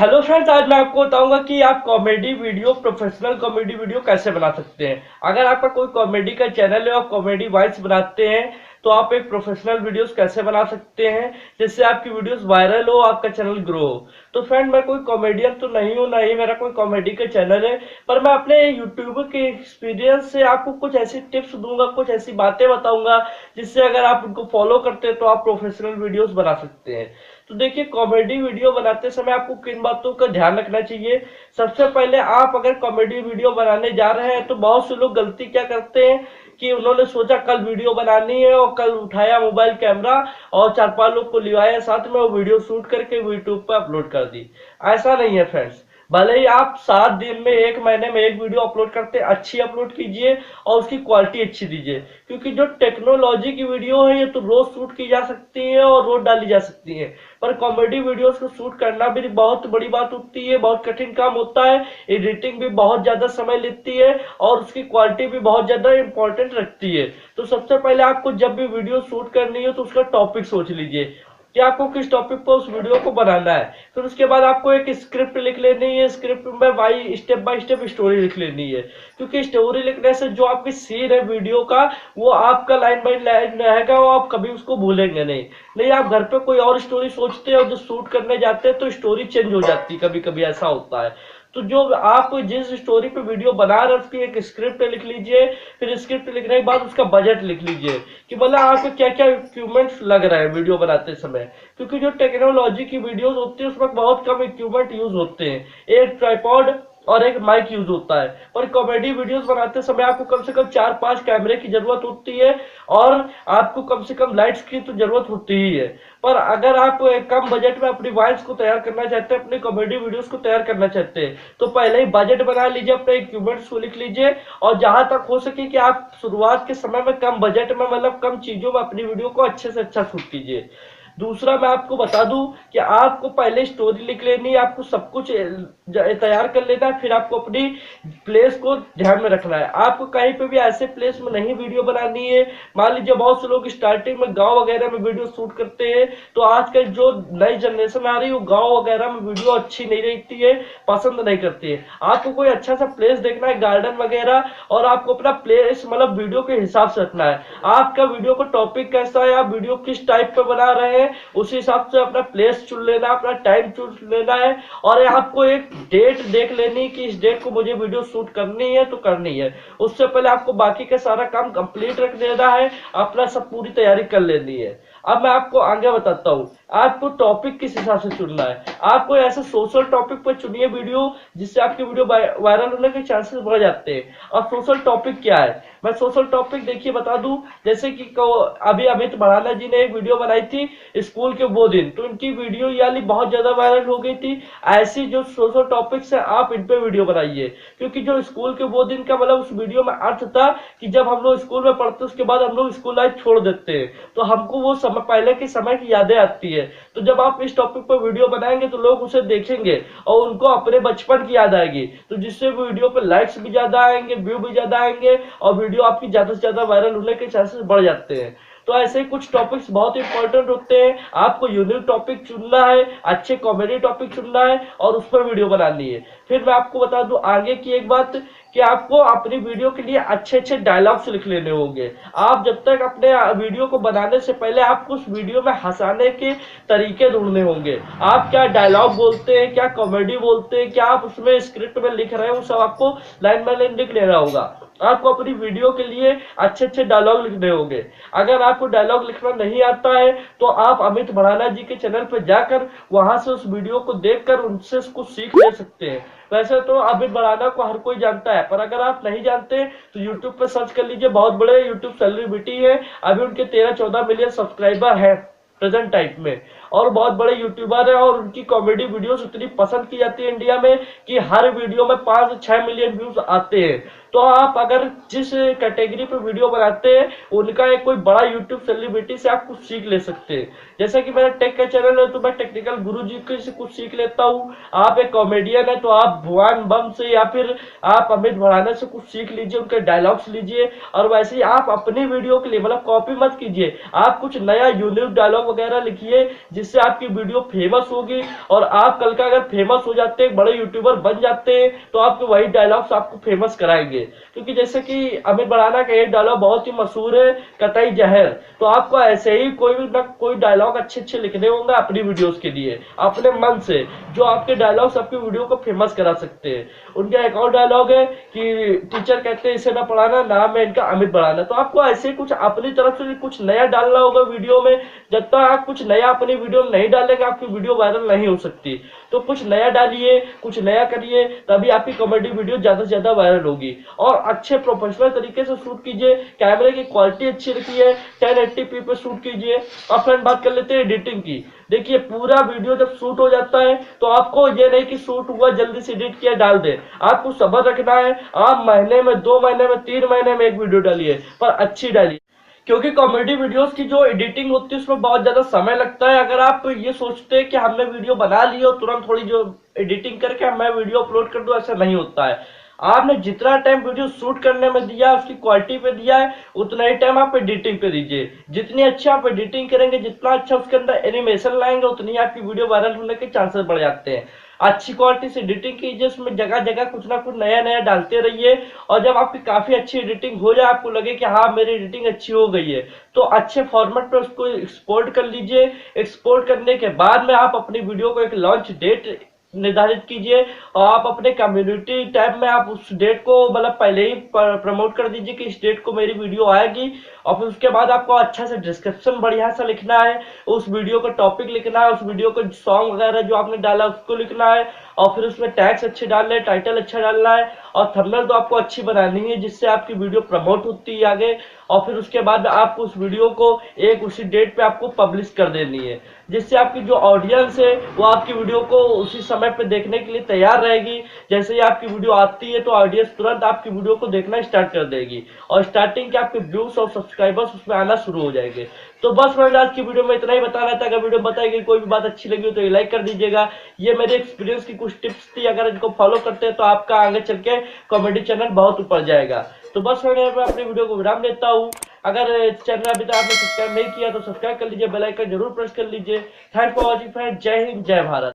Hello friends, आज मैं आपको बताऊंगा कि आप comedy video professional comedy video कैसे बना सकते हैं। अगर आपका कोई कॉमेडी का चैनल है और कॉमेडी वाइज बनाते हैं तो आप एक प्रोफेशनल वीडियोस कैसे बना सकते हैं जिससे आपकी वीडियोस वायरल हो, आपका चैनल ग्रो हो। तो फ्रेंड, मैं कोई कॉमेडियन तो नहीं हूँ, ना ही मेरा कोई कॉमेडी का चैनल है, पर मैं अपने यूट्यूब के एक्सपीरियंस से आपको कुछ ऐसी टिप्स दूंगा, कुछ ऐसी बातें बताऊंगा जिससे अगर आप उनको फॉलो करते हैं तो आप प्रोफेशनल वीडियोस बना सकते हैं। तो देखिए, कॉमेडी वीडियो बनाते समय आपको किन बातों का ध्यान रखना चाहिए। सबसे पहले, आप अगर कॉमेडी वीडियो बनाने जा रहे हैं तो बहुत से लोग गलती क्या करते हैं कि उन्होंने सोचा कल वीडियो बनानी है और कल उठाया मोबाइल कैमरा और 4-5 लोग को लिवाया साथ में, वो वीडियो शूट करके यूट्यूब पर अपलोड कर दी। ऐसा नहीं है फ्रेंड्स। भले ही आप 7 दिन में, 1 महीने में एक वीडियो अपलोड करते हैं, अच्छी अपलोड कीजिए और उसकी क्वालिटी अच्छी दीजिए, क्योंकि जो टेक्नोलॉजी की वीडियो है ये तो रोज शूट की जा सकती है और रोज डाली जा सकती है, पर कॉमेडी वीडियोस को शूट करना भी बहुत बड़ी बात होती है, बहुत कठिन काम होता है। एडिटिंग भी बहुत ज्यादा समय लेती है और उसकी क्वालिटी भी बहुत ज्यादा इंपॉर्टेंट रखती है। तो सबसे पहले आपको जब भी वीडियो शूट करनी है तो उसका टॉपिक सोच लीजिए कि आपको किस टॉपिक पर उस वीडियो को बनाना है। फिर उसके बाद आपको एक स्क्रिप्ट लिख लेनी है, स्क्रिप्ट में बाई स्टेप स्टोरी लिख लेनी है, क्योंकि स्टोरी लिखने से जो आपकी सीन है वीडियो का, वो आपका लाइन बाई लाइन रहेगा और आप कभी उसको भूलेंगे नहीं। नहीं, आप घर पे कोई और स्टोरी सोचते हैं और जो शूट करने जाते हैं तो स्टोरी चेंज हो जाती है, कभी कभी ऐसा होता है। तो जो आप जिस स्टोरी पे वीडियो बना रहे हैं उसकी एक स्क्रिप्ट लिख लीजिए। फिर स्क्रिप्ट लिखने के बाद उसका बजट लिख लीजिए कि मतलब आपको क्या क्या इक्विपमेंट्स लग रहा है वीडियो बनाते समय, क्योंकि जो टेक्नोलॉजी की वीडियोस होती है उसमें बहुत कम इक्विपमेंट यूज होते हैं, एक ट्राइपॉड और एक माइक यूज होता है। पर कॉमेडी वीडियोस बनाते समय आपको कम से कम 4-5 कैमरे की जरूरत होती है और आपको कम से कम लाइट्स की तो जरूरत होती ही है। पर अगर आप कम बजट में अपनी वॉइस को तैयार करना चाहते हैं, अपनी कॉमेडी वीडियोस को तैयार करना चाहते हैं, तो पहले ही बजट बना लीजिए, अपने इक्विपमेंट्स को लिख लीजिए और जहां तक हो सके कि आप शुरुआत के समय में कम बजट में, मतलब कम चीजों में अपनी वीडियो को अच्छे से अच्छा शूट कीजिए। दूसरा, मैं आपको बता दूं कि आपको पहले स्टोरी लिख लेनी है, आपको सब कुछ तैयार कर लेना है, फिर आपको अपनी प्लेस को ध्यान में रखना है। आपको कहीं पे भी ऐसे प्लेस में नहीं वीडियो बनानी है। मान लीजिए बहुत से लोग स्टार्टिंग में गांव वगैरह में वीडियो शूट करते हैं, तो आजकल जो नई जनरेशन आ रही है वो गांव वगैरह में वीडियो अच्छी नहीं रहती है, पसंद नहीं करती है। आपको कोई अच्छा सा प्लेस देखना है, गार्डन वगैरह, और आपको अपना प्लेस मतलब वीडियो के हिसाब से रखना है। आपका वीडियो का टॉपिक कैसा है, आप वीडियो किस टाइप पे बना रहे हैं, उस हिसाब से अपना प्लेस चुन लेना, अपना टाइम चुन लेना है और आपको एक डेट देख लेनी कि इस डेट को मुझे वीडियो शूट करनी है तो करनी है। उससे पहले आपको बाकी का सारा काम कंप्लीट रख देना है, अपना सब पूरी तैयारी कर लेनी है। अब मैं आपको आगे बताता हूँ आपको टॉपिक किस हिसाब से चुनना है। आपको ऐसे सोशल टॉपिक पर चुनिए वीडियो जिससे आपकी वीडियो वायरल होने के चांसेस बढ़ जाते हैं। अब सोशल टॉपिक क्या है, मैं सोशल टॉपिक देखिए बता दूं, जैसे कि अभी अमित भड़ाना जी ने एक वीडियो बनाई थी स्कूल के वो दिन, तो उनकी वीडियो यानी बहुत ज्यादा वायरल हो गई थी। ऐसी जो सोशल टॉपिक्स है आप इन पे वीडियो बनाइए, क्योंकि जो स्कूल के वो दिन का मतलब उस वीडियो में अर्थ था कि जब हम लोग स्कूल में पढ़ते उसके बाद हम लोग स्कूल लाइफ छोड़ देते हैं तो हमको वो समय, पहले के समय की यादें आती है। तो जब आप इस टॉपिक पर वीडियो बनाएंगे तो लोग उसे देखेंगे और उनको अपने बचपन की याद आएगी, तो जिससे वीडियो पे लाइक्स भी ज्यादा आएंगे, व्यू भी ज्यादा आएंगे और वीडियो आपकी ज्यादा से ज्यादा वायरल होने के चांसेस बढ़ जाते हैं। तो ऐसे ही कुछ टॉपिक्स बहुत इंपॉर्टेंट होते हैं। आपको यूनिक टॉपिक चुनना है, अच्छे कॉमेडी टॉपिक चुनना है और उस पर वीडियो बनानी है। फिर मैं आपको बता दूं आगे की एक बात कि आपको अपनी वीडियो के लिए अच्छे अच्छे डायलॉग्स लिख लेने होंगे। आप जब तक अपने वीडियो को बनाने से पहले आपको उस वीडियो में हंसाने के तरीके ढूंढने होंगे। आप क्या डायलॉग बोलते हैं, क्या कॉमेडी बोलते हैं, क्या आप उसमें स्क्रिप्ट में लिख रहे हैं, वो सब आपको लाइन बाय लाइन लिख लेना होगा। आपको अपनी वीडियो के लिए अच्छे अच्छे डायलॉग लिखने होंगे। अगर आपको डायलॉग लिखना नहीं आता है तो आप अमित भड़ाना जी के चैनल पर जाकर वहां से उस वीडियो को देखकर उनसे कुछ सीख ले सकते हैं। वैसे तो अमित भड़ाना को हर कोई जानता है, पर अगर आप नहीं जानते तो यूट्यूब पर सर्च कर लीजिए, बहुत बड़े यूट्यूब सेलिब्रिटी है। अभी उनके 13-14 मिलियन सब्सक्राइबर है प्रेजेंट टाइम में और बहुत बड़े यूट्यूबर है और उनकी कॉमेडी वीडियोस इतनी पसंद की जाती है इंडिया में कि हर वीडियो में 5 से 6 मिलियन व्यूज आते हैं। तो आप अगर जिस कैटेगरी पे वीडियो बनाते हैं उनका एक कोई बड़ा यूट्यूब सेलिब्रिटी से आप कुछ सीख ले सकते हैं। जैसे कि मेरा टेक का चैनल है तो मैं टेक्निकल गुरु जी से कुछ सीख लेता हूँ। आप एक कॉमेडियन है तो आप भुवन बम से या फिर आप अमित भड़ाना से कुछ सीख लीजिए, उनके डायलॉग्स लीजिए। और वैसे ही आप अपनी वीडियो के लिए मतलब कॉपी मत कीजिए, आप कुछ नया यूनिक डायलॉग वगैरह लिखिए जिससे आपकी वीडियो फेमस होगी। और आप कल का अगर फेमस हो जाते हैं, बड़े यूट्यूबर बन जाते हैं, तो आपके वही डायलॉग्स आपको फेमस कराएंगे। क्योंकि जैसे कि अमित भड़ाना का एक डायलॉग बहुत ही मशहूर है, कतई जहर। तो आपको ऐसे ही कोई ना कोई डायलॉग अच्छे अच्छे लिखने होंगे अपनी वीडियोस के लिए, अपने मन से, जो आपके डायलॉग्स आपकी वीडियो को फेमस करा सकते हैं। उनका एक और डायलॉग है कि टीचर कहते हैं इसे ना पढ़ाना, नाम है इनका अमित भड़ाना। तो आपको ऐसे कुछ अपनी तरफ से कुछ नया डालना होगा वीडियो में। जब तक आप कुछ नया अपनी वीडियो में नहीं डालेंगे आपकी वीडियो वायरल नहीं हो सकती। तो कुछ नया डालिए, कुछ नया करिए, तभी आपकी कॉमेडी वीडियो ज्यादा से ज्यादा वायरल होगी। और अच्छे प्रोफेशनल तरीके से शूट कीजिए, कैमरे की क्वालिटी अच्छी रखिए, 1080p पे शूट कीजिए। और फ्रेंड बात कर लेते हैं एडिटिंग की। देखिए पूरा वीडियो जब शूट हो जाता है तो आपको ये नहीं कि शूट हुआ जल्दी से एडिट किया डाल दे, आपको सब्र रखना है। आप महीने में, 2 महीने में, 3 महीने में एक वीडियो डालिए, पर अच्छी डालिए। क्योंकि कॉमेडी वीडियोस की जो एडिटिंग होती है उसमें बहुत ज्यादा समय लगता है। अगर आप ये सोचते हैं कि हमने वीडियो बना ली और तुरंत थोड़ी जो एडिटिंग करके मैं वीडियो अपलोड कर दूं, ऐसा नहीं होता है। आपने जितना टाइम वीडियो शूट करने में दिया, उसकी क्वालिटी पे दिया है, उतना ही टाइम आप एडिटिंग पे दीजिए। जितनी अच्छी आप एडिटिंग करेंगे, जितना अच्छा उसके अंदर एनिमेशन लाएंगे, उतनी आपकी वीडियो वायरल होने के चांसेस बढ़ जाते हैं। अच्छी क्वालिटी से एडिटिंग कीजिए, उसमें जगह जगह कुछ ना कुछ नया नया डालते रहिए। और जब आपकी काफी अच्छी एडिटिंग हो जाए, आपको लगे कि हाँ मेरी एडिटिंग अच्छी हो गई है, तो अच्छे फॉर्मेट पे उसको एक्सपोर्ट कर लीजिए। एक्सपोर्ट करने के बाद में आप अपनी वीडियो को एक लॉन्च डेट निर्धारित कीजिए। और आप अपने कम्युनिटी टैब में आप उस डेट को मतलब पहले ही प्रमोट कर दीजिए कि इस डेट को मेरी वीडियो आएगी। और फिर उसके बाद आपको अच्छा से डिस्क्रिप्शन बढ़िया सा लिखना है, उस वीडियो का टॉपिक लिखना है, उस वीडियो को सॉन्ग वगैरह जो आपने डाला उसको लिखना है। और फिर उसमें टैग्स अच्छे डालने हैं, टाइटल अच्छा डालना है। और थंबनेल तो आपको अच्छी बनानी है जिससे आपकी वीडियो प्रमोट होती है आगे। और फिर उसके बाद आपको उस वीडियो को एक उसी डेट पे आपको पब्लिश कर देनी है, जिससे आपकी जो ऑडियंस है वो आपकी वीडियो को उसी समय पे देखने के लिए तैयार रहेगी। जैसे ही आपकी वीडियो आती है तो ऑडियंस तुरंत आपकी वीडियो को देखना स्टार्ट कर देगी, और स्टार्टिंग के आपके व्यूज और सब्सक्राइबर्स उसमें आना शुरू हो जाएंगे। तो बस मैं आज की वीडियो में इतना ही बताना था। अगर वीडियो बताई गई कोई भी बात अच्छी लगी हो तो ये लाइक कर दीजिएगा। ये मेरे एक्सपीरियंस की कुछ टिप्स थी, अगर इनको फॉलो करते हैं तो आपका आगे चल के कॉमेडी चैनल बहुत ऊपर जाएगा। तो बस मैं अपनी वीडियो को विराम देता हूँ। अगर चैनल अभी तक आपने सब्सक्राइब नहीं किया तो सब्सक्राइब कर लीजिए, बेल आइकन जरूर प्रेस कर लीजिए। Thanks for watching friend. जय हिंद, जय भारत।